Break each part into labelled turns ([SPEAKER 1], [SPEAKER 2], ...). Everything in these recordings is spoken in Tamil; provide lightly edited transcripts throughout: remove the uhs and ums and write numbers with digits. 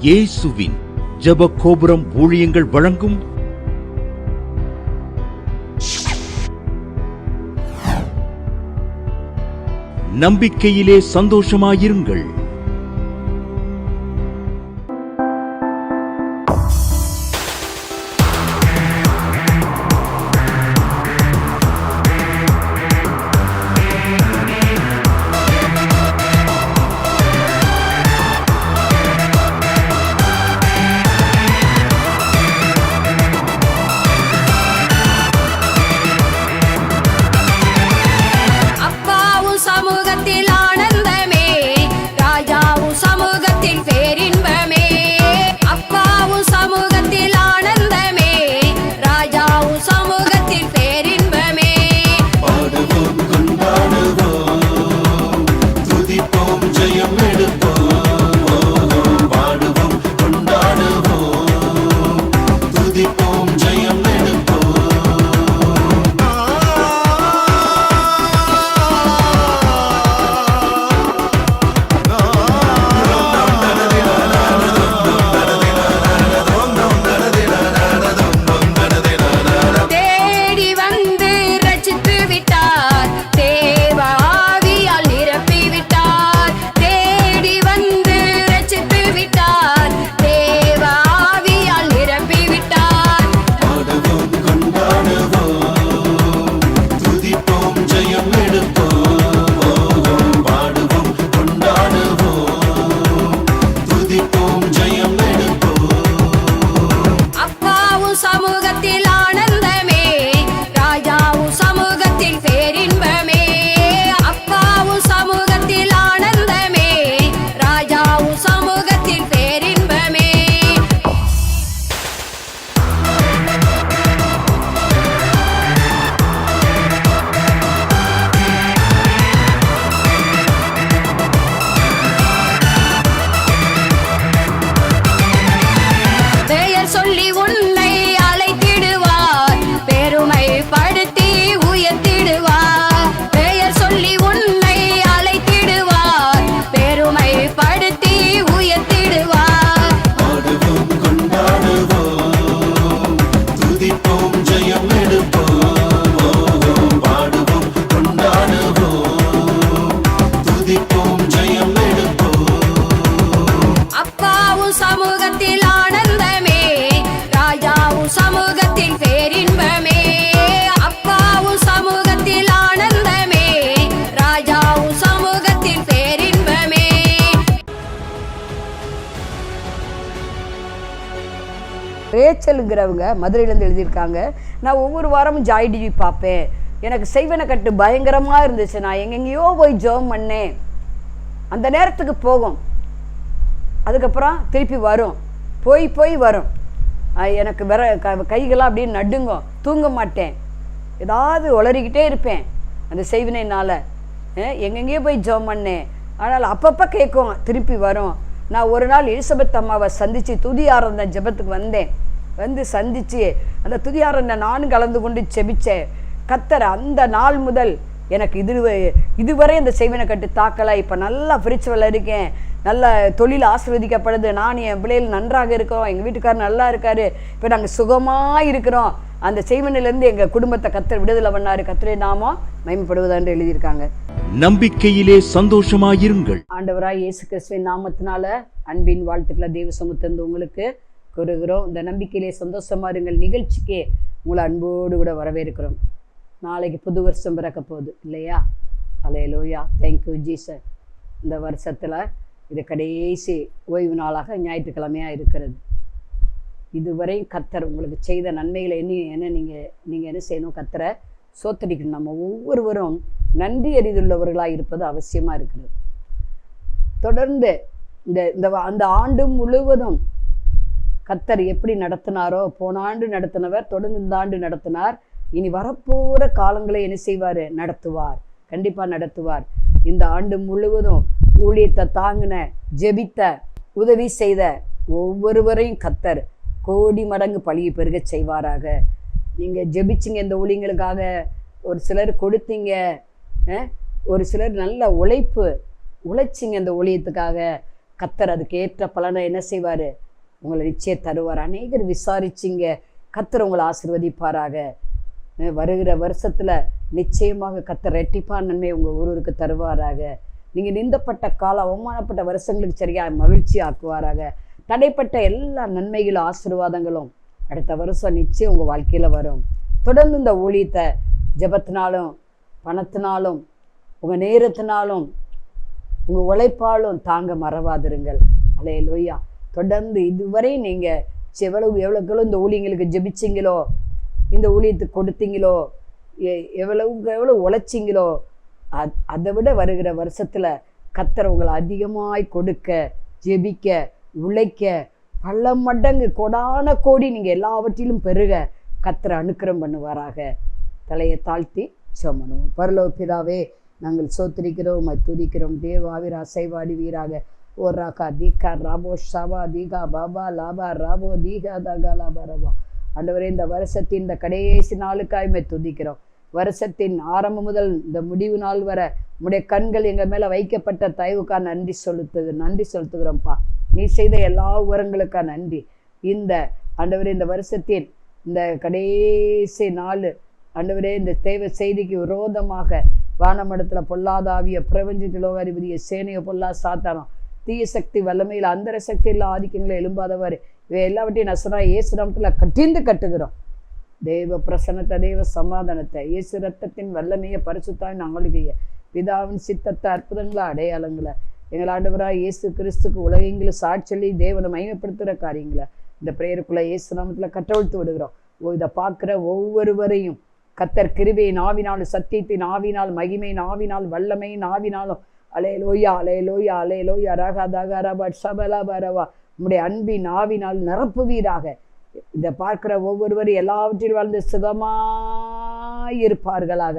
[SPEAKER 1] இயேசுவின் ஜெப கோபுரம் ஊழியங்கள் வழங்கும் நம்பிக்கையிலே சந்தோஷமாயிருங்கள்.
[SPEAKER 2] ரேச்சலுங்கிறவங்க மதுரையிலேருந்து எழுதியிருக்காங்க. நான் ஒவ்வொரு வாரமும் ஜாய் டிவி பார்ப்பேன். எனக்கு செய்வன கட்டு பயங்கரமாக இருந்துச்சு. நான் எங்கெங்கேயோ போய் ஜெபம் பண்ணேன். அந்த நேரத்துக்கு போகும், அதுக்கப்புறம் திருப்பி வரும், போய் வரும். எனக்கு கைகளாம் அப்படியே நடுங்கும், தூங்க மாட்டேன், ஏதாவது உளறிக்கிட்டே இருப்பேன் அந்த செய்வினைனால். எங்கெங்கேயோ போய் ஜெபம் பண்ணேன், ஆனால் அப்பப்போ கேட்கும், திருப்பி வரும். நான் ஒரு நாள் எலிசபெத் அம்மாவை சந்தித்து துதி ஆராதனை ஜெபத்துக்கு வந்தேன். வந்து சந்தித்து அந்த துதி ஆராதனை நானும் கலந்து கொண்டு செபித்தேன். கர்த்தர் அந்த நாள் முதல் எனக்கு இதுவரை அந்த செய்வனை கட்டு தாக்கலை. இப்போ நல்லா பிரிச்சுவல் இருக்கேன், நல்ல தொழில் ஆசீர்வதிக்கப்படுது, நான் என் பிள்ளைகள் நன்றாக இருக்கிறோம், எங்கள் வீட்டுக்காரர் நல்லா இருக்கார், இப்போ நாங்கள் சுகமாக இருக்கிறோம். அந்த செய்வனிலேருந்து எங்கள் குடும்பத்தை கர்த்தர் விடுதலை பண்ணார். கர்த்தரே நாமம் மகிமைப்படுவதாக எழுதியிருக்காங்க.
[SPEAKER 1] நம்பிக்கையிலே சந்தோஷமாயிருங்கள்.
[SPEAKER 2] ஆண்டவராய் இயேசு கிறிஸ்துவின் நாமத்தினால அன்பின் வாழ்த்துக்களை தேவ சமூகத்திலிருந்து உங்களுக்கு கூறுகிறோம். இந்த நம்பிக்கையிலே சந்தோஷமா இருங்கள் நிகழ்ச்சிக்கு உங்களை அன்போடு கூட வரவேற்கிறோம். நாளைக்கு புது வருஷம் பிறக்க போகுது இல்லையா? அல்லேலூயா, தேங்க்யூ ஜீசஸ். இந்த வருஷத்தில் இது கடைசி ஓய்வு நாளாக ஞாயிற்றுக்கிழமையாக இருக்கிறது. இதுவரை கர்த்தர் உங்களுக்கு செய்த நன்மைகளை நீங்கள் என்ன செய்யணும்? கர்த்தரை சோத்தரிக்கணும். நம்ம ஒவ்வொருவரும் நன்றி அறிந்துள்ளவர்களாக இருப்பது அவசியமாக இருக்கிறது. தொடர்ந்து அந்த ஆண்டு முழுவதும் கர்த்தர் எப்படி நடத்தினாரோ, போன ஆண்டு நடத்தினவர் தொடர்ந்து இந்த ஆண்டு நடத்தினார். இனி வரப்போகிற காலங்களை என்ன செய்வார்? நடத்துவார், கண்டிப்பாக நடத்துவார். இந்த ஆண்டு முழுவதும் ஊழியத்தை தாங்கின, ஜெபித்த, உதவி செய்த ஒவ்வொருவரையும் கர்த்தர் கோடி மடங்கு பழியை பெருக செய்வாராக. நீங்கள் ஜெபிச்சிங்க இந்த ஊழியங்களுக்காக, ஒரு சிலர் கொடுத்தீங்க, ஒரு சிலர் நல்ல உழைச்சிங்க இந்த ஊழியத்துக்காக. கர்த்தர் அதுக்கு ஏற்ற பலனை என்ன செய்வார்? உங்களை நிச்சயம் தருவார். அநேகர் விசாரிச்சிங்க, கர்த்தர் உங்களை ஆசீர்வதிப்பாராக. வருகிற வருஷத்தில் நிச்சயமாக கர்த்தர் ரெட்டிப்பான நன்மை உங்கள் ஒருவருக்கு தருவாராக. நீங்கள் நிந்தப்பட்ட காலம், அவமானப்பட்ட வருஷங்களுக்கு சரியாக மகிழ்ச்சி ஆக்குவாராக. தடைப்பட்ட எல்லா நன்மைகளும் ஆசீர்வாதங்களும் அடுத்த வருஷம் நிச்சயம் உங்கள் வாழ்க்கையில் வரும். தொடர்ந்து இந்த ஊழியத்தை ஜெபத்தினாலும் பணத்தினாலும் உங்கள் நேரத்தினாலும் உங்கள் உழைப்பாலும் தாங்க மறவாதிருங்கள். அல்லேலூயா. தொடர்ந்து இதுவரை நீங்கள் எவ்வளோக்களோ இந்த ஊழியங்களுக்கு ஜெபிச்சிங்களோ, இந்த ஊழியத்துக்கு கொடுத்தீங்களோ, எவ்வளவுக்கு எவ்வளோ உழைச்சிங்களோ, அதை விட வருகிற வருஷத்தில் கர்த்தர் உங்களை அதிகமாய் கொடுக்க, ஜெபிக்க, உழைக்க, பல மடங்கு கொடான கோடி நீங்கள் எல்லாவற்றிலும் பெருக கர்த்தர் அனுக்கிரம் பண்ணுவாராக. தலையை தாழ்த்தி ஜெபம் பண்ணுவோம். பரலோக பிதாவே, நாங்கள் சோத்திரிக்கிறோம், துதிக்கிறோம். தேவாவிர அசைவாடி வீராக ஓ ராகா தீகா ராபோ ஷாபா தீகா பாபா லாபா ராபோ தீகா தகா லாபா ரபா. ஆண்டவரே, இந்த வருஷத்தின் இந்த கடைசி நாளுக்காய்மை துதிக்கிறோம். வருஷத்தின் ஆரம்பம் முதல் இந்த முடிவு நாள் வர உடைய கண்கள் எங்கள் மேலே வைக்கப்பட்ட தயவுக்கா நன்றி செலுத்துகிறோம்ப்பா. நீ செய்த எல்லா உரங்களுக்கா நன்றி. இந்த ஆண்டவரே, இந்த வருஷத்தின் இந்த கடைசி நாள் ஆண்டவரே, இந்த தேவ செய்திக்கு விரோதமாக வானமடத்தில் பொல்லாதாவிய பிரபஞ்சத்தில் அதிபதிய சேனைய பொல்லா சாத்தானம் தீய சக்தி வல்லமையில் அந்தர சக்தி எல்லா ஆதிக்கங்களை எழும்பாதவர் இவை எல்லாவற்றையும் நசரா இயேசு நாமத்தில் கட்டிந்து கட்டுகிறோம். தேவ பிரசன்னத்தை, தேவ சமாதானத்தை, இயேசு ரத்தத்தின் வல்லமையை பரிசுத்தாய் நாங்களுக்கு பிதாவின் சித்தத்தை, அற்புதங்களை, அடையாளங்களை எங்கள் ஆண்டவராக இயேசு கிறிஸ்துக்கு உலகெங்கிலும் சாட்சி தேவனை மகிமைப்படுத்துகிற காரியங்களை இந்த பிரேயருக்குள்ளே இயேசு நாமத்தில் கட்டவிழ்த்து விடுகிறோம். இதை பார்க்குற ஒவ்வொருவரையும் கர்த்தர் கிருபையின் ஆவினாலும், சத்தியத்தின் ஆவினால், மகிமையின் ஆவினால், வல்லமையின் ஆவினாலும் அலேலோயா அலேலோயா அலேலோயா ரகா தகா ரபா சபலா பரவா உம்முடைய அன்பின் ஆவினால் நிரப்புவீராக. இதை பார்க்கிற ஒவ்வொருவரும் எல்லாவற்றிலும் வாழ்ந்து சுகமாயிருப்பார்களாக.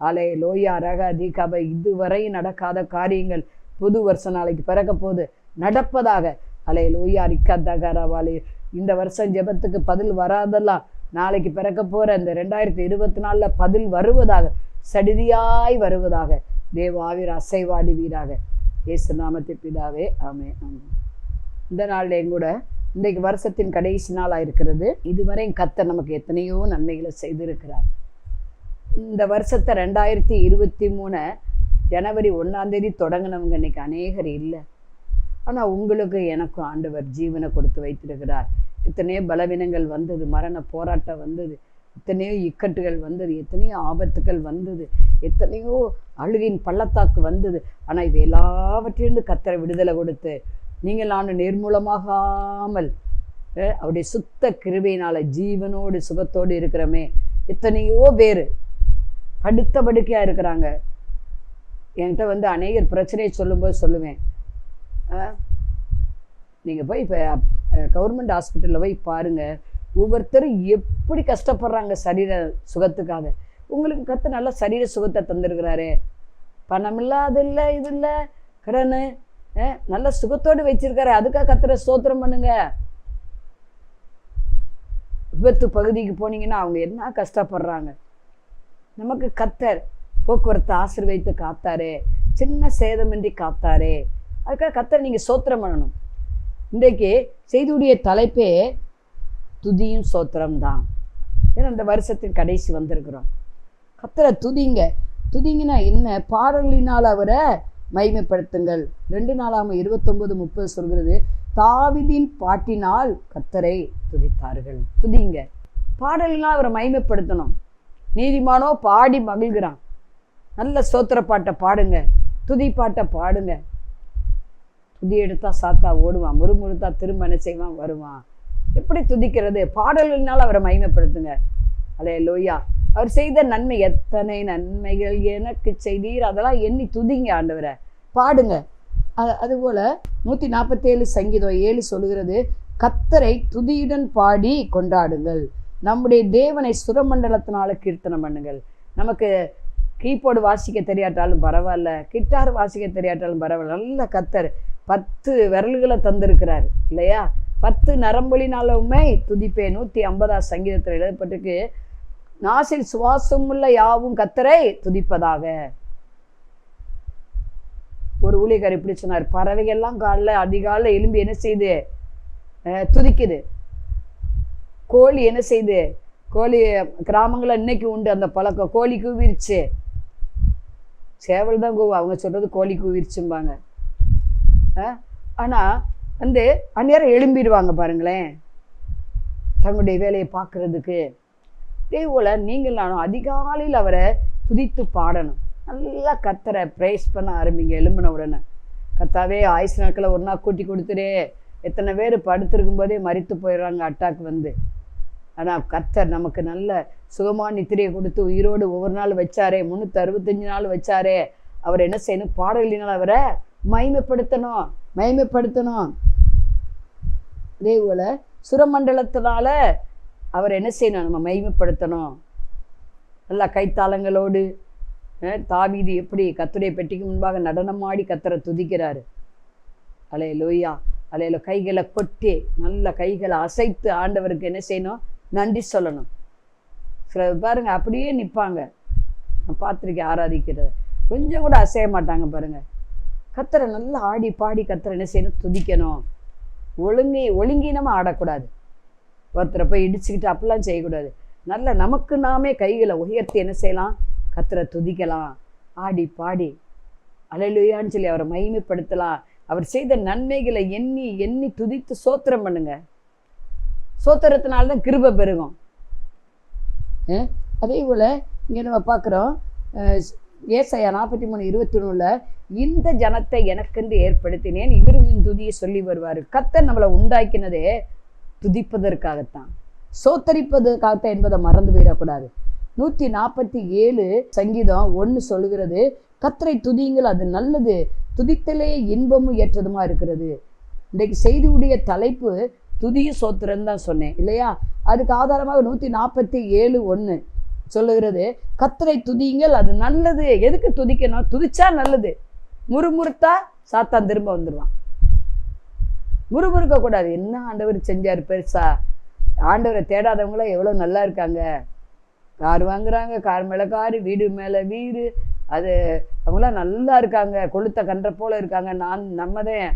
[SPEAKER 2] அலேலோயா ரகா தீகாப. இதுவரை நடக்காத காரியங்கள் புது வருஷம் நாளைக்கு பிறக்க போது நடப்பதாக. அலேலோயா ரிக்கா தகா ரவாலே. இந்த வருஷம் ஜெபத்துக்கு பதில் வராதெல்லாம் நாளைக்கு பிறக்க போகிற இந்த 2024 பதில் வருவதாக, சடிதியாய் வருவதாக. தேவாவிர அசைவாடி வீராக. இயேசு நாமத்தை பிதாவே, ஆமென். இந்த நாளில் எங்கூட இன்றைக்கு வருஷத்தின் கடைசி நாளாக இருக்கிறது. இதுவரை கர்த்தர் நமக்கு எத்தனையோ நன்மைகளை செய்திருக்கிறார். இந்த வருஷத்தை 2023 ஜனவரி 1 தொடங்கினவங்க இன்னைக்கு அநேகர் இல்லை. ஆனால் உங்களுக்கு எனக்கும் ஆண்டவர் ஜீவனை கொடுத்து வைத்திருக்கிறார். எத்தனையோ பலவீனங்கள் வந்தது, மரண போராட்டம் வந்தது, எத்தனையோ இக்கட்டுகள் வந்தது, எத்தனையோ ஆபத்துக்கள் வந்தது, எத்தனையோ அழுகின் பள்ளத்தாக்கு வந்தது. ஆனால் இது எல்லாவற்றிலிருந்து கர்த்தர் விடுதலை கொடுத்து நீங்கள் நான் நிர்மூலமாகாமல் அவருடைய சுத்த கிருபையினால் ஜீவனோடு சுகத்தோடு இருக்கிறோமே. எத்தனையோ பேர் படுத்த படுக்கையாக இருக்கிறாங்க. என்கிட்ட அநேகர் பிரச்சனையை சொல்லும்போது சொல்லுவேன், நீங்கள் போய் இப்போ கவர்மெண்ட் ஹாஸ்பிட்டலில் போய் பாருங்கள், ஒவ்வொருத்தரும் எப்படி கஷ்டப்படுறாங்க சரீர சுகத்துக்காக. உங்களுக்கு கர்த்தர் நல்ல சரீர சுகத்தை தந்திருக்கிறாரு. பணம் இல்லாத இல்லை, இது இல்லை, கடன், நல்ல சுகத்தோடு வச்சிருக்காரு. அதுக்காக கர்த்தரை ஸ்தோத்திரம் பண்ணுங்க. விபத்து பகுதிக்கு போனீங்கன்னா அவங்க என்ன கஷ்டப்படுறாங்க. நமக்கு கர்த்தர் போக்குவரத்து ஆசீர்வதித்து காத்தாரே, சின்ன சேதமின்றி காத்தாரே. அதுக்காக கர்த்தர் நீங்கள் ஸ்தோத்திரம் பண்ணணும். இன்றைக்கு செய்தியுடைய தலைப்பே துதியும் சோத்திரம்தான். ஏன்னா இந்த வருஷத்தின் கடைசி வந்திருக்கிறோம். கர்த்தரை துதிங்க. துதிங்கன்னா என்ன? பாடலினால் அவரை மகிமைப்படுத்துங்கள். 2 நாளாகமம் 29:30 சொல்கிறது, தாவீதின் பாட்டினால் கர்த்தரை துதித்தார்கள். துதிங்க. பாடலினால் அவரை மகிமைப்படுத்தணும். நீதிமானோ பாடி மகிழ்கிறான். நல்ல ஸ்தோத்திர பாட்டை பாடுங்க, துதி பாட்டை பாடுங்க. துதி எடுத்தா சாத்தா ஓடுவான், முறுமுறுத்தா திரும்ப என்ன செய்வான், வருவான். எப்படி துதிக்கிறது? பாடல்களினால் அவரை மகிமைப்படுத்துங்க. அல்லேலூயா. அவர் செய்த நன்மை, எத்தனை நன்மைகள் எனக்கு செய்தீர், அதெல்லாம் எண்ணி துதிங்க ஆண்டவரை, பாடுங்க. அதுபோல் 147 சங்கீதம் 7 சொல்லுகிறது, கர்த்தரை துதியுடன் பாடி கொண்டாடுங்கள், நம்முடைய தேவனை சுரமண்டலத்தினால கீர்த்தனம் பண்ணுங்கள். நமக்கு கீபோர்டு வாசிக்க தெரியாட்டாலும் பரவாயில்ல, கிட்டார் வாசிக்க தெரியாட்டாலும் பரவாயில்ல, நல்ல கர்த்தர் 10 விரல்களை தந்திருக்கிறார் இல்லையா? 10 நரம்புலினாலுமே துதிப்பேன். 150 சங்கீதத்தில் எழுதப்பட்டிருக்கு, நாசில் சுவாசமுள்ள யாவும் கர்த்தரை துதிப்பதாக. ஒரு ஊழியக்காரர் இப்படி சொன்னார், பறவைகள்லாம் காலைல அதிகாலைல எலும்பி என்ன செய்யுது? துதிக்குது. கோழி என்ன செய்யுது? கோழி கிராமங்களில் இன்னைக்கு உண்டு அந்த பழக்கம். கோழி கூவிருச்சு. சேவல் தான் கூவும், அவங்க சொல்கிறது கோழி கூவிருச்சும்பாங்க. ஆனால் வந்து அந்நேரம் எழும்பிடுவாங்க பாருங்களேன் தங்களுடைய வேலையை பார்க்குறதுக்கு. இதே போல் நீங்கள் நானும் அதிகாலையில் அவரை துதித்து பாடணும். நல்லா கர்த்தரை ப்ரைஸ் பண்ண ஆரம்பிங்க. எழும்பின உடனே, கர்த்தாவே ஆயுசு நாட்களை ஒரு நாள் கூட்டி கொடுத்துரு. எத்தனை பேர் படுத்திருக்கும் போதே மரித்து போயிடுறாங்க அட்டாக் வந்து. ஆனால் கர்த்தர் நமக்கு நல்ல சுகமான நித்திரையை கொடுத்து உயிரோடு ஒவ்வொரு நாள் வச்சாரே, 365 நாள் வச்சாரே. அவர் என்ன செய்யணும்? பாடலினால் அவரை மகிமைப்படுத்தணும். அதே போல் சுரமண்டலத்தினால அவர் என்ன செய்யணும்? நம்ம மகிமைப்படுத்தணும். நல்லா கைத்தாளங்களோடு. தாவீது எப்படி கர்த்தருடைய பெட்டிக்கு முன்பாக நடனமாடி கர்த்தரை துதிக்கிறாரு. அல்லேலூயா, அல்லேலூயா. கைகளை கொட்டி நல்ல கைகளை அசைத்து ஆண்டவருக்கு என்ன செய்யணும்? நன்றி சொல்லணும். சில பாருங்க அப்படியே நிற்பாங்க, நான் பார்த்துருக்கேன் ஆராதிக்கிறத, கொஞ்சம் கூட அசைய மாட்டாங்க பாருங்க. கர்த்தரை நல்லா ஆடி பாடி கர்த்தரை என்ன செய்யணும்? துதிக்கணும். ஒழுங்கீனமாக ஆடக்கூடாது. ஒருத்தரை போய் இடிச்சுக்கிட்டு அப்படிலாம் செய்யக்கூடாது. நல்ல நமக்கு நாமே கைகளை உயர்த்தி என்ன செய்யலாம்? கர்த்தரை துதிக்கலாம். ஆடி பாடி அல்லேலூயான்னு சொல்லி அவரை மகிமைப்படுத்தலாம். அவர் செய்த நன்மைகளை எண்ணி எண்ணி துதித்து சோத்திரம் பண்ணுங்க. சோத்திரத்தினால்தான் கிருபை பெருகும். அதே போல் இங்கே நம்ம பார்க்குறோம், ஏசாயா 43:21 இந்த ஜனத்தை எனக்கென்று ஏற்படுத்தினேன், இவர்களின் துதியை சொல்லி வருவார். கர்த்தர் நம்மளை உண்டாக்கினதே துதிப்பதற்காகத்தான், சோத்தரிப்பதற்காகத்தான் என்பதை மறந்து போயிடக்கூடாது. 147 சங்கீதம் 1 சொல்லுகிறது, கர்த்தரை துதியுங்கள், அது நல்லது, துதித்தலே இன்பமும் ஏற்றதுமா இருக்கிறது. இன்றைக்கு செய்தியுடைய தலைப்பு துதியும் சோத்திரம் தான் சொன்னேன் இல்லையா? அதுக்கு ஆதாரமாக 147:1 சொல்லுகிறது, கர்த்தரை துதியுங்கள், அது நல்லது. எதுக்கு துதிக்கணும்? துதிச்சா நல்லது. முறுமுறுத்தா சாத்தான் திரும்ப வந்துடுவான். முறுமுறுக்க கூடாது. என்ன ஆண்டவர் செஞ்சார் பெருசா? ஆண்டவரை தேடாதவங்களாம் எவ்வளோ நல்லா இருக்காங்க. கார் வாங்குறாங்க, கார் மேலே காரு, வீடு மேலே வீடு, அது அவங்களாம் நல்லா இருக்காங்க, கொளுத்த கன்ற போல இருக்காங்க. நம்மதான்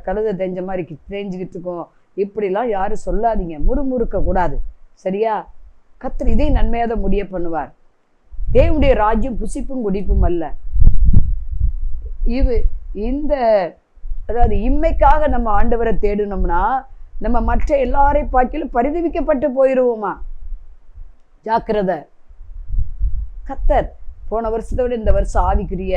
[SPEAKER 2] கழுதை தெரிஞ்ச மாதிரி தெரிஞ்சுக்கிட்டு இருக்கோம். இப்படிலாம் யாரும் சொல்லாதீங்க. முறுமுறுக்க கூடாது. சரியா? கர்த்தர் இதே நன்மையாக முடிய பண்ணுவார். தேவனுடைய ராஜ்யம் புசிப்பும் குடிப்பும் அல்ல. இந்த அதாவது இம்மைக்காக நம்ம ஆண்டவரை தேடினோம்னா நம்ம மற்ற எல்லாரை பார்க்கிலும் பரிதவிக்கப்பட்டு போயிடுவோமா? ஜாக்கிரதை. கர்த்தர் போன வருஷத்தோடு இந்த வருஷம் ஆவிக்குரிய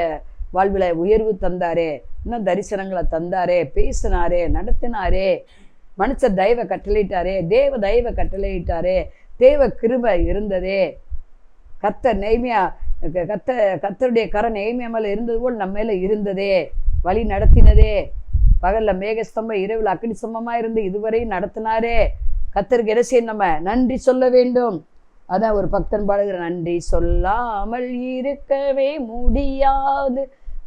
[SPEAKER 2] வாழ்வில் உயர்வு தந்தாரே, இன்னும் தரிசனங்களை தந்தாரே, பேசினாரே, நடத்தினாரே, மனுஷ தயவ கட்டளையிட்டாரே, தேவ தயவ கட்டளையிட்டாரே, தேவ கிருபை இருந்ததே. கர்த்தர் கர்த்தருடைய கரம் நெய்மியா மேலே இருந்தது போல் நம்ம மேலே இருந்ததே, வழி நடத்தினதே. பகலில் மேகஸ்தம்பம், இரவில் அக்கினி ஸ்தம்பமாக இருந்து இதுவரையும் நடத்தினாரே. கர்த்தருக்கு என்ன செய்ய? நம்ம நன்றி சொல்ல வேண்டும். அதான் ஒரு பக்தன் பாடுகிற, நன்றி சொல்லாமல் இருக்கவே முடியாது,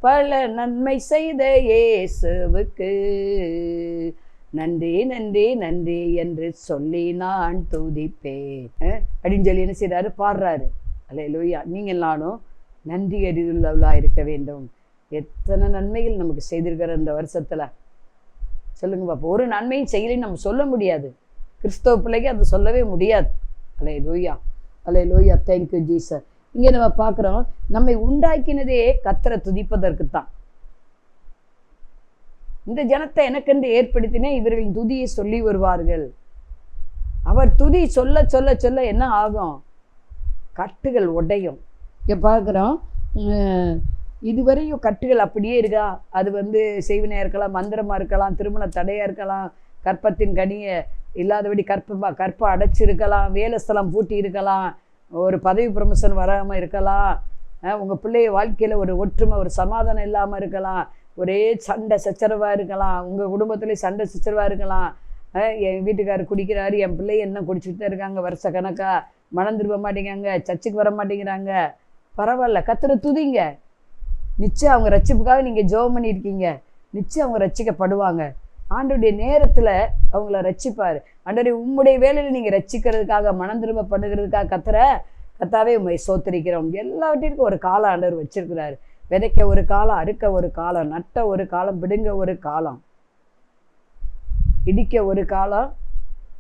[SPEAKER 2] பல நன்மை செய்த இயேசுவுக்கு நன்றி நன்றி நன்றி என்று சொல்லி நான் துதிப்பேன் அப்படின்னு சொல்லி என்ன செய்யறாரு? பாடுறாரு. அல்லேலூயா. நீங்கள் நானும் நன்றி அறிவுள்ளவளாக இருக்க வேண்டும். எத்தனை நன்மைகள் நமக்கு செய்திருக்கிற இந்த வருஷத்துல சொல்லுங்க பாப்பா. ஒரு நன்மையும் செய்யலைன்னு நம்ம சொல்ல முடியாது. கிறிஸ்தவ பிள்ளைக்கு அது சொல்லவே முடியாது. Hallelujah, hallelujah. Thank you Jesus. இங்கே நம்ம பார்க்குறோம், நம்மை உண்டாக்கினதே கர்த்தரை துதிப்பதற்கு தான். இந்த ஜனத்தை எனக்கென்று ஏற்படுத்தினேன், இவர்களின் துதியை சொல்லி வருவார்கள். அவர் துதி சொல்ல சொல்ல சொல்ல என்ன ஆகும்? கட்டுகள் உடையும். இங்கே பார்க்குறோம், இதுவரையும் கட்டுகள் அப்படியே இருக்கா? அது செய்வினையாக இருக்கலாம், மந்திரமாக இருக்கலாம், திருமண தடையாக இருக்கலாம், கற்பத்தின் கனியை இல்லாதபடி கற்பை அடைச்சிருக்கலாம், வேலை ஸ்தலம் பூட்டி இருக்கலாம், ஒரு பதவி ப்ரமோஷன் வராமல் இருக்கலாம், உங்கள் பிள்ளைய வாழ்க்கையில் ஒரு ஒற்றுமை ஒரு சமாதானம் இல்லாமல் இருக்கலாம், ஒரே சண்டை சச்சரவாக இருக்கலாம், உங்கள் குடும்பத்துலேயே சண்டை சச்சரவாக இருக்கலாம். என் வீட்டுக்காரர் குடிக்கிறாரு, என் பிள்ளைய என்ன குடிச்சிட்டு தான் இருக்காங்க, வருஷ கணக்காக மனம் திரும்ப மாட்டேங்கிறாங்க, சர்ச்சுக்கு வர மாட்டேங்கிறாங்க. பரவாயில்ல, கர்த்தரை துதிங்க. நிச்சயம் அவங்க ரட்சிப்புக்காக நீங்கள் ஜெபம் பண்ணியிருக்கீங்க, நிச்சயம் அவங்க ரட்சிக்கப்படுவாங்க. ஆண்டவருடைய நேரத்தில் அவங்கள ரட்சிப்பார். ஆண்டவரே, உம்முடைய வேலையில் நீங்கள் ரட்சிக்கிறதுக்காக மனம் திரும்ப பண்ணுகிறதுக்காக கர்த்தாவே உண்மை சோத்தரிக்கிறோம். எல்லாவற்றிற்கும் ஒரு கால ஆண்டவர் வச்சிருக்கிறாரு. விதைக்க ஒரு காலம், அறுக்க ஒரு காலம், நட்ட ஒரு காலம், பிடுங்க ஒரு காலம், இடிக்க ஒரு காலம்,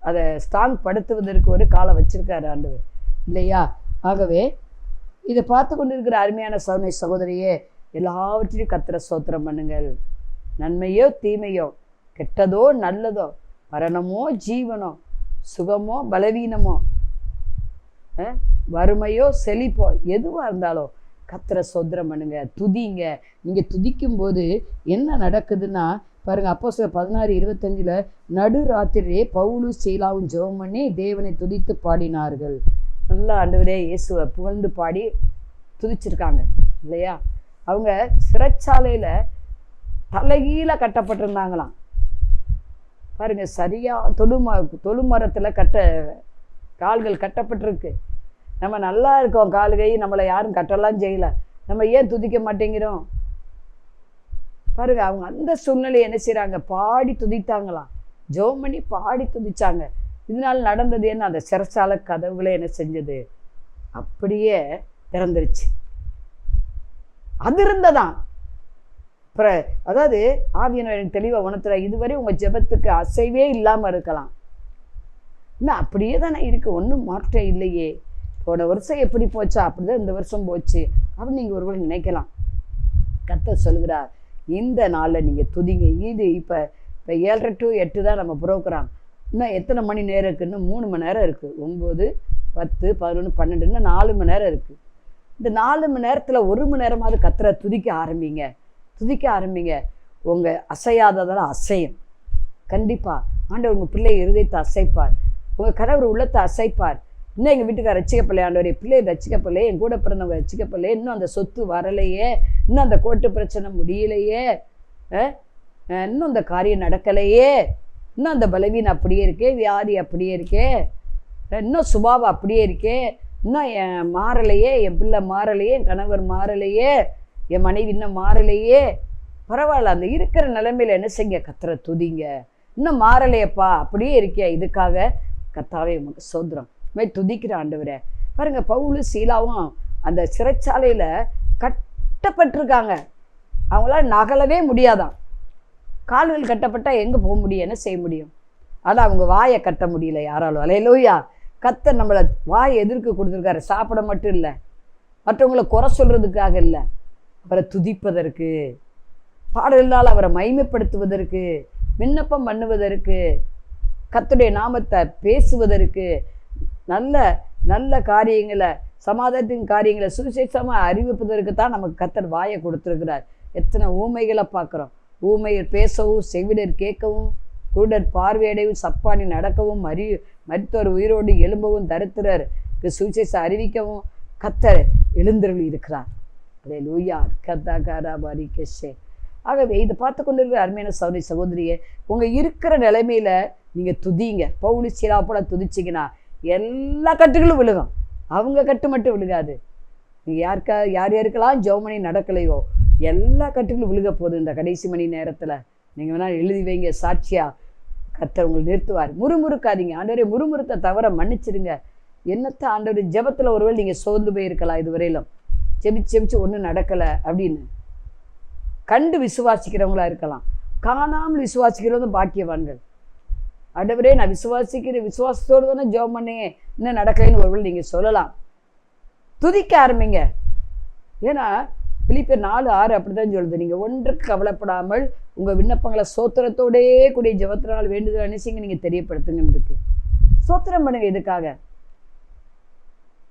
[SPEAKER 2] அதை ஸ்ட்ராங் படுத்துவதற்கு ஒரு காலம் வச்சிருக்காரு ஆண்டவர் இல்லையா? ஆகவே இதை பார்த்து கொண்டு இருக்கிற அருமையான சகோதரி சகோதரியே, எல்லாவற்றையும் கர்த்தரை ஸ்தோத்திரம் பண்ணுங்கள். நன்மையோ தீமையோ, கெட்டதோ நல்லதோ, மரணமோ ஜீவனோ, சுகமோ பலவீனமோ, வறுமையோ செழிப்போ, எதுவாக இருந்தாலும் கர்த்தரை ஸ்தோத்திரம் பண்ணுங்க, துதிங்க. நீங்கள் துதிக்கும் போது என்ன நடக்குதுன்னா பாருங்க, அப்போஸ்தலர் 16:25 நடுராத்திரியே பவுலும் சீலாவும் ஜெபம் பண்ணி தேவனை துதித்து பாடினார்கள். நல்லா ஆண்டவரே இயேசுவை புகழ்ந்து பாடி துதிச்சிருக்காங்க இல்லையா? அவங்க சிறைச்சாலையில் தலைகீழ கட்டப்பட்டிருந்தாங்களாம். பாருங்க, சரியா தொழுமரத்தில் கால்கள் கட்டப்பட்டிருக்கு. நம்ம நல்லா இருக்கோம், கால்கை நம்மளை யாரும் கட்டலாம் செய்யல, நம்ம ஏன் துதிக்க மாட்டேங்கிறோம்? பாருங்க, அவங்க அந்த சூழ்நிலையை என்ன செய்கிறாங்க, பாடி துதித்தாங்களாம், ஜெபம் பண்ணி பாடி துதிச்சாங்க. இதனால நடந்தது என்ன, அந்த சிறைச்சாலை கதவுகளை என்ன செஞ்சது, அப்படியே திறந்துருச்சு. அது இருந்ததான் அப்புறம், அதாவது ஆவியானவர் தெளிவாக உணர்த்துற, இதுவரை உங்கள் ஜெபத்துக்கு அசைவே இல்லாமல் இருக்கலாம், இன்னும் அப்படியே தானே இருக்கு, ஒன்றும் மாற்றம் இல்லையே, போன வருஷம் எப்படி போச்சா அப்படிதான் இந்த வருஷம் போச்சு அப்படின்னு நீங்கள் ஒருவர் நினைக்கலாம். கர்த்தர் சொல்கிறார், இந்த நாளில் நீங்கள் துதிங்க. இது இப்போ 7:30 to 8 தான் நம்ம ப்ரோக்ராம். இன்னும் எத்தனை மணி நேரம் இருக்குன்னு, 3 மணி நேரம் இருக்குது. 9, 10, 11, 12, இன்னும் 4 மணி நேரம் இருக்குது. இந்த 4 மணி நேரத்தில் 1 மணி நேரமாவது கர்த்தரை துதிக்க ஆரம்பிங்க, துதிக்க ஆரம்பிங்க. உங்கள் அசையாததெல்லாம் அசையும். கண்டிப்பாக ஆண்டவர் உங்கள் பிள்ளை இருதயத்தை அசைப்பார், உங்கள் கணவர் உள்ளத்தை அசைப்பார். இன்னும் எங்கள் வீட்டுக்கார ரட்சிக்கப்படலை ஆண்டவரே, பிள்ளை ரட்சிக்கப்படலை, என் கூட பிறந்தவங்க ரட்சிக்கப்படலை, இன்னும் அந்த சொத்து வரலையே, இன்னும் அந்த கோர்ட்டு பிரச்சனை முடியலையே, இன்னும் அந்த காரியம் நடக்கலையே, இன்னும் அந்த பலவீனம் அப்படியே இருக்கே, வியாதி அப்படியே இருக்கே, இன்னும் சுபாவம் அப்படியே இருக்கே, இன்னும் என் மாறலையே, என் பிள்ளை மாறலையே, என் கணவர் மாறலையே, என் மனைவி இன்னும் மாறலையே. பரவாயில்ல, அந்த இருக்கிற நிலைமையில் என்ன செய்யுங்க, கர்த்தரை துதிங்க. இன்னும் மாறலையப்பா, அப்படியே இருக்கே, இதுக்காக கர்த்தாவே உமக்கு ஸ்தோத்திரம், துதிக்கிற ஆண்டவரே. பாருங்க, பவுலும் சீலாவும் அந்த சிறைச்சாலையில் கட்டப்பட்டிருக்காங்க, அவங்களால நகலவே முடியாதான். கால்கள் கட்டப்பட்டால் எங்கே போக முடியும், என்ன செய்ய முடியும்? ஆனால் அவங்க வாயை கட்ட முடியல யாராலும். அல்லேலூயா. கர்த்தர் நம்மளை வாயை எதிர்க்கு கொடுத்துருக்காரு, சாப்பிட மட்டும் இல்லை, மற்றவங்களை குறை சொல்கிறதுக்காக இல்லை, அவரை துதிப்பதற்கு, பாடல்களால் அவரை மகிமைப்படுத்துவதற்கு, விண்ணப்பம் பண்ணுவதற்கு, கர்த்தருடைய நாமத்தை பேசுவதற்கு, நல்ல நல்ல காரியங்களை, சமாதானத்தின் காரியங்களை சுவிசேஷமாக அறிவிப்பதற்கு தான் நமக்கு கர்த்தர் வாயை கொடுத்துருக்கிறார். எத்தனை ஊமைகளை பார்க்குறோம். ஊமையர் பேசவும், செவிடர் கேட்கவும், குருடர் பார்வையடையும், சப்பானி நடக்கவும், மரித்தோர் உயிரோடு எழும்பவும், தரித்திரருக்கு சுவிசேஷம் அறிவிக்கவும் கர்த்தர் எழுந்தருளி இருக்கிறார். அல்லேலூயா. கர்த்தாகாராபாரிகே. ஆகவே இதை பார்த்து கொண்டு இருக்கிற அருமையான சகோதரி சகோதரியே, உங்கள் இருக்கிற நிலைமையில் நீங்கள் துதிங்க. பவுலு சீலா போல துதிச்சிங்கன்னா எல்லா கட்டுகளும் விழுகும், அவங்க கட்டு மட்டும் விழுகாது. நீங்கள் யார் யாருக்கெல்லாம் ஜெபமணி நடக்கலையோ எல்லா கட்டுகளும் விழுக போகுது. இந்த கடைசி மணி நேரத்தில் நீங்கள் வேணால் எழுதி வைங்க, சாட்சியாக கர்த்தர் உங்களை நிறுத்துவார். முறுமுறுக்காதீங்க. ஆண்டவரே, முறுமுறுத்த தவிர மன்னிச்சிடுங்க. என்னத்தை ஆண்டவர், ஜெபத்தில் ஒருவேளை நீங்கள் சோர்ந்து போயிருக்கலாம், இதுவரையிலும் செபிச்சு ஒன்றும் நடக்கலை அப்படின்னு கண்டு விசுவாசிக்கிறவங்களா இருக்கலாம், காணாமல் விசுவாசிக்கிறவங்க பாக்கியவான்கள். ஆண்டவரே, நான் விசுவாசத்தோடு தானே ஜெபம் பண்ணேன், இன்னும் நடக்கலைன்னு ஒருவேளை நீங்கள் சொல்லலாம். துதிக்க ஆரம்பிங்க. ஏன்னா பிலிப்பியர் 4:6 அப்படி தான் சொல்லுது, நீங்கள் ஒன்றுக்கு கவலைப்படாமல் உங்கள் விண்ணப்பங்களை சோத்திரத்தோடே கூடிய ஜெபத்தினால் வேண்டுதல் அனுசிங்க நீங்கள் தெரியப்படுத்துங்கன்னு இருக்கு. சோத்திரம் பண்ணுங்க, இதுக்காக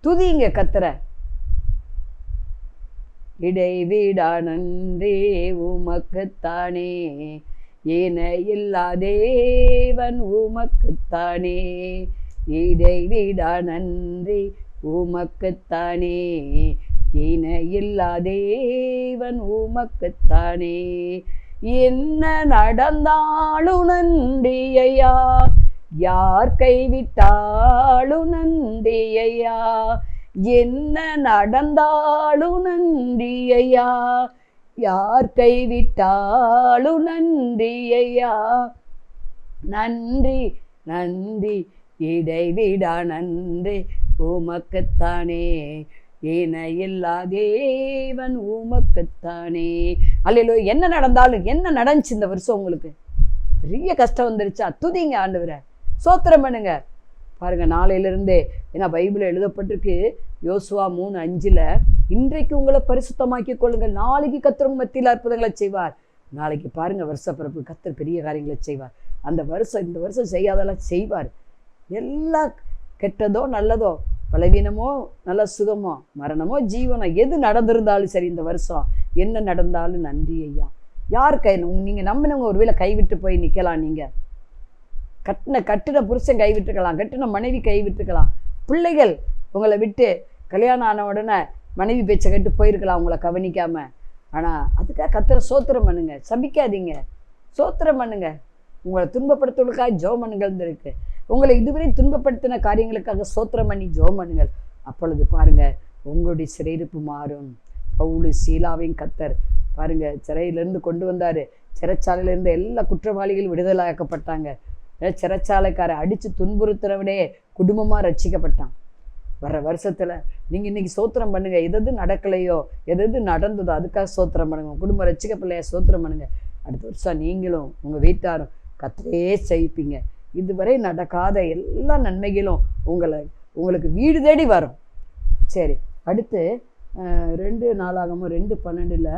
[SPEAKER 2] துதிங்க கர்த்தரை. இடைவிடா நன்றே உமக்குத்தானே, ஏன இல்லா தேவன் உமக்குத்தானே, இடைவிடா நன்றி உமக்குத்தானே, ஏன இல்லா தேவன் உமக்குத்தானே, என்ன நடந்தாலும் நன்றியையா, யார் கைவிட்டாலும் நன்றியையா, என்ன நடந்தாலும் நன்றியையா, யார் கைவிட்டாலும் நன்றியையா, நன்றி நன்றி இடைவிடா நன்றி உமக்குத்தானே, ஏன எல்லா தேவன் உமக்குத்தானே. அல்லேலூயா. என்ன நடந்தாலும், என்ன நடந்துச்சு இந்த வருஷம் உங்களுக்கு? பெரிய கஷ்டம் வந்துருச்சா? துதிங்க ஆண்டவரை, சோத்திரம் பண்ணுங்க. பாருங்க, நாளையிலிருந்தே, ஏன்னா பைபிள் எழுதப்பட்டிருக்கு யோசுவா 3:5, இன்றைக்கு உங்களை பரிசுத்தமாக்கி கொள்ளுங்கள், நாளைக்கு கர்த்தர் உங்க மத்தியில் அற்புதங்களை செய்வார். நாளைக்கு பாருங்க, வருஷப்பிறப்பு கர்த்தர் பெரிய காரியங்களை செய்வார். அந்த வருஷம் இந்த வருஷம் செய்யாதெல்லாம் செய்வார். எல்லாம் கெட்டதோ நல்லதோ, பலவீனமோ நல்ல சுகமோ, மரணமோ ஜீவனோ, எது நடந்திருந்தாலும் சரி, இந்த வருஷம் என்ன நடந்தாலும் நன்றி ஐயா. யார் நீங்கள் நம்பினவங்க ஒருவேளை கைவிட்டு போய் நிற்கலாம். நீங்கள் கட்டின புருஷன் கைவிட்டுக்கலாம், கட்டின மனைவி கைவிட்டுக்கலாம், பிள்ளைகள் உங்களை விட்டு கல்யாணம் ஆன உடனே மனைவி பேச்சை கட்டு போயிருக்கலாம் உங்களை கவனிக்காமல். ஆனால் அதுக்காக கர்த்தரை சோத்திரம் பண்ணுங்க, சபிக்காதீங்க, சோத்திரம் பண்ணுங்க. உங்களை துன்பப்படுத்துவதற்காக ஜெபம் பண்ணுங்கள் இருக்கு. உங்களை இதுவரை துன்பப்படுத்தின காரியங்களுக்காக சோத்திரம் பண்ணி ஜெபம் பண்ணுங்கள். அப்பொழுது பாருங்க, உங்களுடைய சிறையிருப்பு மாறும். பவுல் சீலாவையும் கர்த்தர் பாருங்க சிறையிலேருந்து கொண்டு வந்தார். சிறைச்சாலையிலேருந்து எல்லா குற்றவாளிகளும் விடுதலாக்கப்பட்டாங்க. சிறைச்சாலைக்காரை அடித்து துன்புறுத்துறவனே குடும்பமாக ரட்சிக்கப்பட்டான். வர்ற வருஷத்தில் நீங்கள் இன்றைக்கி சோத்திரம் பண்ணுங்கள். எது நடக்கலையோ, எது நடந்ததோ அதுக்காக சோத்திரம் பண்ணுங்கள். குடும்பம் ரட்சிக்கப்படலையா, சோத்திரம் பண்ணுங்கள். அடுத்த வருஷம் நீங்களும் உங்கள் வீட்டாரும் கர்த்தரையே செய்ப்பீங்க. இதுவரை நடக்காத எல்லா நன்மைகளும் உங்களுக்கு வீடு தேடி வரும். சரி, அடுத்து 2 நாளாகமோ 2:12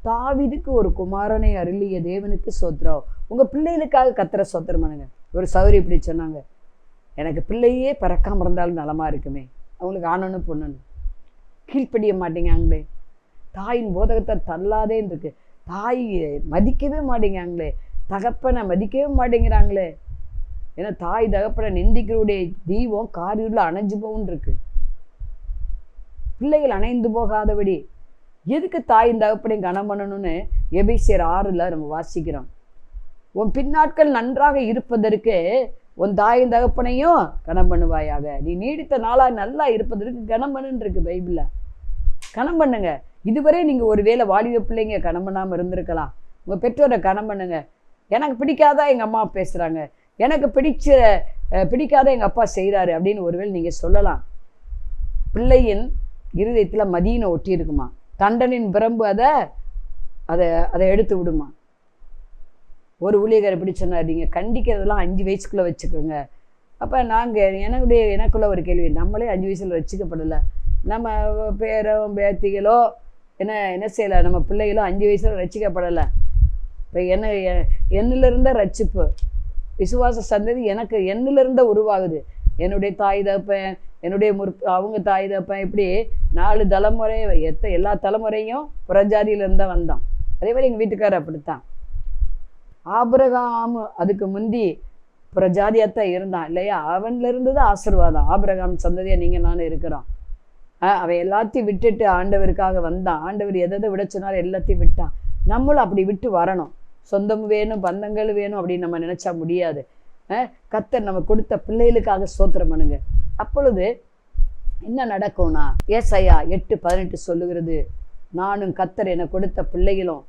[SPEAKER 2] தாவீதுக்கு ஒரு குமாரனை அருளிய தேவனுக்கு சோத்திரம். உங்கள் பிள்ளைகளுக்காக கர்த்தரை சோத்திரம் பண்ணுங்க. ஒரு சௌரி இப்படி சொன்னாங்க, எனக்கு பிள்ளையே பிறக்காம இருந்தாலும் நலமாக இருக்குமே. அவங்களுக்கு ஆணொன்னு பொண்ணுன்னு கீழ்ப்படிய மாட்டேங்காங்களே, தாயின் போதகத்தை தள்ளாதேன்னு இருக்கு. தாய் மதிக்கவே மாட்டேங்காங்களே, தகப்பனை மதிக்கவே மாட்டேங்கிறாங்களே. ஏன்னா தாய் தகப்பனை நிந்திக்கிறவுடைய தீபம் காரியூரில் அணைஞ்சு போகுன்னு இருக்கு. பிள்ளைகள் அணைந்து போகாதபடி எதுக்கு தாயின் தகப்பனையும் கனம் பண்ணணும்னு எபேசியர் 6 நம்ம வாசிக்கிறோம். உன் பின்னாட்கள் நன்றாக இருப்பதற்கு உன் தாயின் தகப்பனையும் கனம் பண்ணுவாயாக, நீ நீடித்த நாளாக நல்லா இருப்பதற்கு கனம் பண்ணுன்னு இருக்கு பைபிளில். கனம் பண்ணுங்க. இதுவரை நீங்கள் ஒருவேளை வாலிப பிள்ளைங்க கனம் பண்ணாமல் இருந்திருக்கலாம். உங்கள் பெற்றோரை கனம் பண்ணுங்க. எனக்கு பிடிக்காதா எங்கள் அம்மா பேசுகிறாங்க, எனக்கு பிடிக்காத எங்கள் அப்பா செய்கிறாரு அப்படின்னு ஒருவேளை நீங்கள் சொல்லலாம். பிள்ளையின் இருதயத்தில் மதியினை ஒட்டி இருக்குமா, தண்டனின் பிரம்பு அதை எடுத்து விடுமா. ஒரு ஊழியர் எப்படி சொன்னார், நீங்கள் கண்டிக்கிறதெல்லாம் 5 வயசுக்குள்ளே வச்சுக்கோங்க. அப்போ எனக்குள்ள ஒரு கேள்வி, நம்மளே 5 வயசில் ரட்சிக்கப்படலை, நம்ம பேரோ பேத்திகளோ என்ன செய்யலை, நம்ம பிள்ளைகளோ 5 வயசில் ரட்சிக்கப்படலை. இப்போ என்னிலிருந்த ரட்சிப்பு விசுவாச சந்ததி எனக்கு என்னிலிருந்த உருவாகுது. என்னுடைய தாய் தகப்பன், என்னுடைய அவங்க தாய் தகப்பன், இப்படி 4 தலைமுறை, எல்லா தலைமுறையும் புறஜாதியிலிருந்து தான் வந்தோம். அதே மாதிரி எங்கள் வீட்டுக்காரர் அப்படித்தான். ஆபிரகாம் அதுக்கு முந்தி புறஜாதியாத்தான் இருந்தான் இல்லையா, அவன்லேருந்து தான் ஆசீர்வாதம். ஆபிரகாம் சந்ததியாக நீங்கள் நானும் இருக்கிறோம். அவன் எல்லாத்தையும் விட்டுட்டு ஆண்டவருக்காக வந்தான். ஆண்டவர் எதை விட சொன்னாலும் எல்லாத்தையும் விட்டான். நம்மளும் அப்படி விட்டு வரணும். சொந்தம் வேணும், பந்தங்கள் வேணும் அப்படின்னு நம்ம நினச்சா முடியாது. கர்த்தர் நம்ம கொடுத்த பிள்ளைகளுக்காக ஸ்தோத்திரம் பண்ணுங்க. அப்பொழுது என்ன நடக்கும்னா, ஏசாயா 8:18 சொல்லுகிறது, நானும் கர்த்தர் என கொடுத்த பிள்ளைகளும்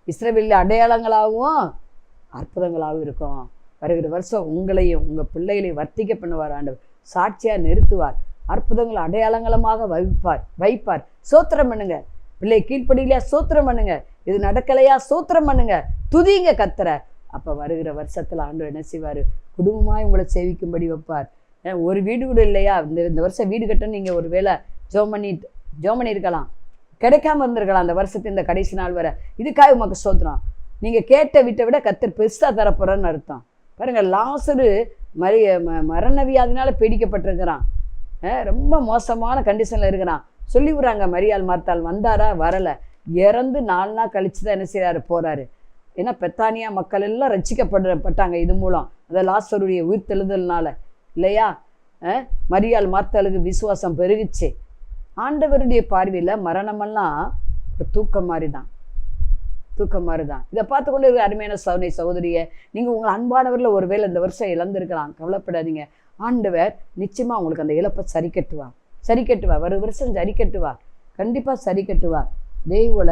[SPEAKER 2] இஸ்ரவேலில் அடையாளங்களாகவும் அற்புதங்களாகவும் இருக்கும். வருகிற வருஷம் உங்களையும் உங்கள் பிள்ளைகளையும் வர்த்திக்க பண்ணுவார். ஆண்டவர் சாட்சியாக நிறுத்துவார். அற்புதங்கள் அடையாளங்களமாக வைப்பார். சோத்திரம் பண்ணுங்க. பிள்ளை கீழ்ப்படியிலையா, சோத்திரம் பண்ணுங்க. இது நடக்கலையா, சோத்திரம் பண்ணுங்க. துதிங்க கர்த்தரை. அப்போ வருகிற வருஷத்தில் ஆண்டவர் என்ன செய்வார், குடும்பமாக உங்களை சேவிக்கும்படி வைப்பார். ஒரு வீடு கூட இல்லையா, இந்த வருஷம் வீடு கட்டணும், நீங்கள் ஒரு வேளை ஜோம் பண்ணியிருக்கலாம், கிடைக்காம இருந்திருக்கலாம் அந்த வருஷத்து இந்த கடைசி நாள் வரை. இதுக்காக உமக்கு சோத்திரம். நீங்கள் கேட்ட வீட்டை விட கர்த்தர் பெருசாக தரப்போகிறன்னு அர்த்தம். பாருங்கள், லாசரு மரண வியாதினால பீடிக்கப்பட்டிருக்கிறான். ரொம்ப மோசமான கண்டிஷனில் இருக்கிறான். சொல்லி விடுறாங்க, மரியாள் மார்த்தாள் வந்தாரா, வரலை, இறந்து 4 நாள் கழிச்சு தான் என்ன செய்கிறாரு, போகிறாரு. ஏன்னா பெத்தானியா மக்கள் எல்லாம் ரட்சிக்கப்பட்டாங்க இது மூலம், அந்த லாசருடைய உயிர் தெழுதல்னால இல்லையா. மரியாள் மார்த்தாளுக்கு விசுவாசம் பெருகிச்சு. ஆண்டவருடைய பார்வையில் மரணமெல்லாம் ஒரு தூக்கம் மாதிரி தான். இதை பார்த்து கொண்டு இருக்கிற அருமையான சகோதரியை, நீங்கள் உங்கள் அன்பானவரில் ஒரு வேளை இந்த வருஷம் இழந்திருக்கலாம், கவலைப்படாதீங்க. ஆண்டவர் நிச்சயமாக உங்களுக்கு அந்த இழப்பை சரி கட்டுவார். ஒரு வருஷம் சரி கட்டுவார், கண்டிப்பாக சரி கட்டுவார். தெய்வல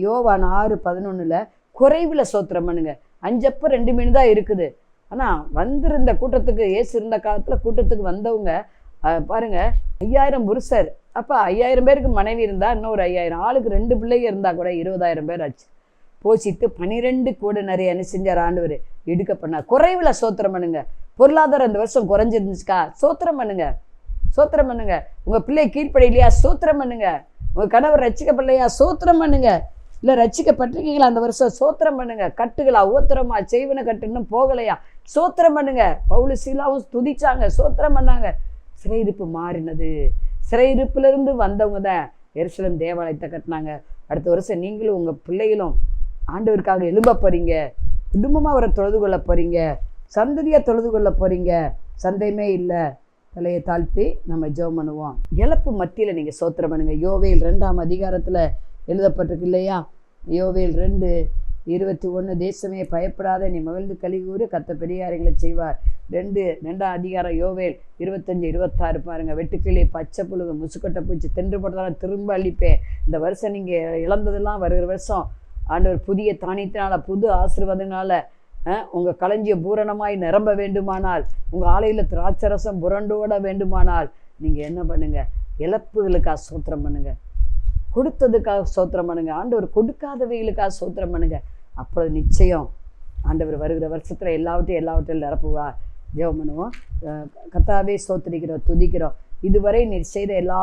[SPEAKER 2] யோவான் 6:11 குறைவில் சோத்திரம் பண்ணுங்க. 5 அப்பம் 2 மீன் தான் இருக்குது. ஆனால் வந்திருந்த கூட்டத்துக்கு, ஏசு இருந்த காலத்தில் கூட்டத்துக்கு வந்தவங்க பாருங்க, 5000 புருஷர் அப்போ 5000 பேருக்கு மனைவி இருந்தால் இன்னும் ஒரு 5000, ஆளுக்கு 2 பிள்ளைங்க இருந்தால் கூட 20,000 பேர் ஆச்சு. போஷித்து 12 கூட நிறைய என்ன செஞ்சார் ஆண்டவர் எடுக்க பண்ணார். குறைவில் சோத்திரம் பண்ணுங்க. பொருளாதாரம் இந்த வருஷம் குறைஞ்சிருந்துச்சுக்கா, சோத்திரம் பண்ணுங்க, சோத்திரம் பண்ணுங்க. உங்கள் பிள்ளை கீழ்ப்படையிலையா, சோத்திரம் பண்ணுங்க. உங்கள் கணவர் ரட்சிக்கப்படலையா, சோத்திரம் பண்ணுங்க. இல்லை ரட்சிக்கப்பட்டிருக்கீங்களா அந்த வருஷம், சோத்திரம் பண்ணுங்க. கட்டுகளா ஊத்திரமா செய்வன கட்டு இன்னும் போகலையா, சோத்திரம் பண்ணுங்க. பவுல் சீலாவும் துதிச்சாங்க, சோத்திரம் பண்ணாங்க. சிறையிருப்பு மாறினது. சிறையிருப்பிலிருந்து வந்தவங்க தான் எருசலேம் தேவாலயத்தை கட்டினாங்க. அடுத்த வருஷம் நீங்களும் உங்கள் பிள்ளைகளும் ஆண்டவருக்காக எழும்ப போகிறீங்க. குடும்பமாக அவரை தொழுது கொள்ள போகிறீங்க. சந்ததியாக தொழுது கொள்ள போகிறீங்க. சந்தேகமே இல்லை. தலையை தாழ்த்தி நம்ம ஜெபம் பண்ணுவோம். இழப்பு மத்தியில் நீங்கள் சோத்திரம் பண்ணுங்க. யோவேல் 2ஆம் அதிகாரத்தில் எழுதப்பட்டிருக்கு இல்லையா? யோவேல் 2:21, தேசமே பயப்படாத, நீ மகிழ்ந்து கலிகூறு, கர்த்தர் பெரிய காரியங்களை செய்வார். 2ஆம் அதிகாரம் யோவேல் 25-26 பாருங்க. வெட்டுக்கிளி, பச்சை புழுகு, முசுக்கட்டை பூச்சி தின்று போட்டதால திரும்ப அழிப்பேன். இந்த வருஷம் நீங்கள் இழந்ததெல்லாம் வருகிற வருஷம் ஆண்டவர் புதிய தானியத்தினால, புது ஆசீர்வாதத்தினால உங்கள் களஞ்சிய பூரணமாய் நிரம்ப வேண்டுமானால், உங்கள் ஆலையில் திராட்சரசம் புரண்டோட வேண்டுமானால், நீங்கள் என்ன பண்ணுங்க? இழப்புகளுக்காக சோத்திரம் பண்ணுங்க. கொடுத்ததுக்காக சோத்திரம் பண்ணுங்க. ஆண்டவர் கொடுக்காதவைகளுக்காக சோத்திரம் பண்ணுங்க. அப்பொழுது நிச்சயம் ஆண்டவர் வருகிற வருஷத்தில் எல்லாவற்றையும் நிரப்புவார். ஜெபம் பண்ணுவோம். கர்த்தாவே சோத்திரிக்கிறோம், துதிக்கிறோம். இதுவரை நீர் செய்த எல்லா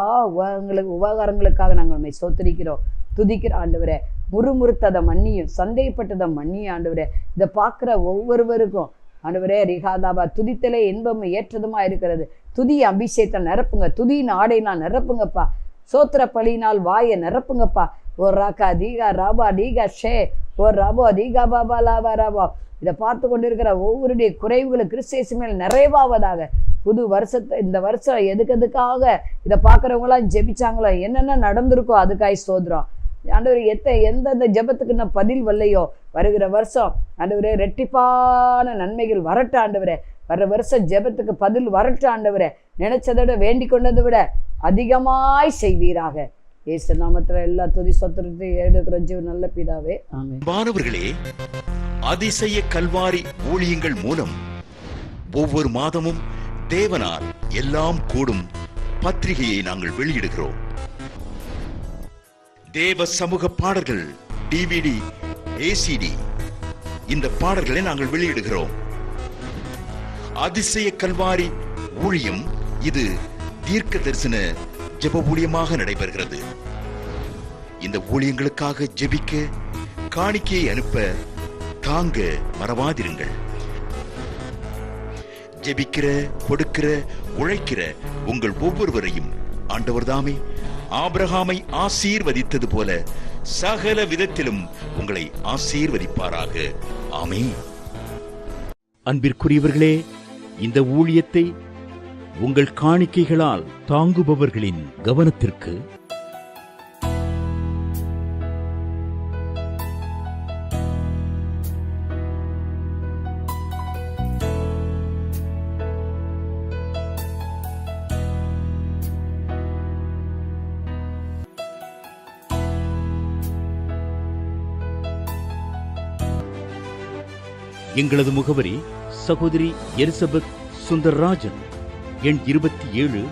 [SPEAKER 2] உபகாரங்களுக்காக நாங்கள் உண்மை சோத்திரிக்கிறோம், துதிக்கிறோம். ஆண்டவரே, முறுமுறுத்ததை மன்னியும், சந்தேகப்பட்டதை மன்னியும். ஆண்டவரே, இதை பார்க்குற ஒவ்வொருவருக்கும் ஆண்டவரே ரிகாதாபா துதித்தலே இன்பமும் ஏற்றதுமா இருக்கிறது. துதி அபிஷேகத்தை நிரப்புங்க. துதியின் ஆடையினால் நிரப்புங்கப்பா. சோத்திர பலியினால் வாயை நிரப்புங்கப்பா. ஓ ராக்கா தீகா ராபா டீகா ஷே ஓ ராபோ தீகா பாபா லாபா ராபா. இதை பார்த்து கொண்டு இருக்கிற ஒவ்வொருடைய குறைவுகளும் கிறிஸ்து மேல் நிறைவாவதாக. புது வருஷத்தை, இந்த வருஷம் எதுக்காக இதை பார்க்குறவங்களாம் ஜெபிச்சாங்களோ, என்னென்ன நடந்திருக்கோ அதுக்காய் சோதரம். ஆண்டவர் எந்தெந்த ஜெபத்துக்கு நான் பதில் வரலையோ, வருகிற வருஷம் ஆண்டவரே ரெட்டிப்பான நன்மைகள் வரட்டும். ஆண்டவரே, வர்ற வருஷம் ஜெபத்துக்கு பதில் வரட்டும். ஆண்டவரே, நினைச்சதை விட வேண்டிக் கொண்டதை விட அதிகமாய் செய்வீராக. இயேசு நாமத்தில் எல்லா துதி சொத்துறதை எடுக்கிற ஜீவ நல்ல பிதாவே, ஆமென்.
[SPEAKER 3] மாணவர்களே, அதிசய கல்வாரி ஊழியங்கள் மூலம் ஒவ்வொரு மாதமும் தேவனால் எல்லாம் கூடும் பத்திரிகையை நாங்கள் வெளியிடுகிறோம். தேவ சமூக பாடல்கள் DVD, ACD, இந்த பாடல்களை நாங்கள் வெளியிடுகிறோம். அதிசய கல்வாரி ஊழியம் இது தீர்க்க தரிசன ஜெப ஊழியமாக நடைபெறுகிறது. இந்த ஊழியங்களுக்காக ஜெபிக்க, காணிக்கையை அனுப்ப தாங்க மறவாதிருங்கள். ஜெபிக்கிற, கொடுக்கிற, உழைக்கிற உங்கள் ஒவ்வொருவரையும் ஆண்டவர் தாமே ஆபிரகாமை ஆசீர்வதித்தது போல சகல விதத்திலும் உங்களை ஆசீர்வதிப்பாராக. ஆமென்.
[SPEAKER 1] அன்பிற்குரியவர்களே, இந்த ஊழியத்தை உங்கள் காணிக்கைகளால் தாங்குபவர்களின் கவனத்திற்கு எங்களது முகவரி சகோதரி எலிசபெத் சுந்தர்ராஜன், எண் 27,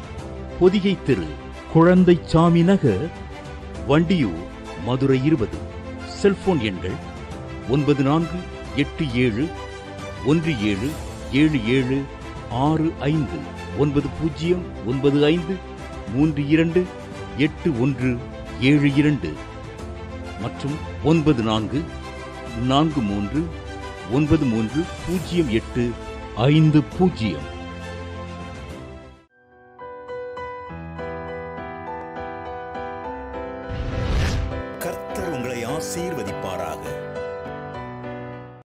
[SPEAKER 1] பொதிகை தெரு, குழந்தை சாமி நகர், வண்டியூர், மதுரை 20. செல்போன் எண்கள் 9480177765 9095328172 மற்றும் 9439308550.
[SPEAKER 3] கர்த்தர் உங்களை ஆசீர்வதிப்பாராக.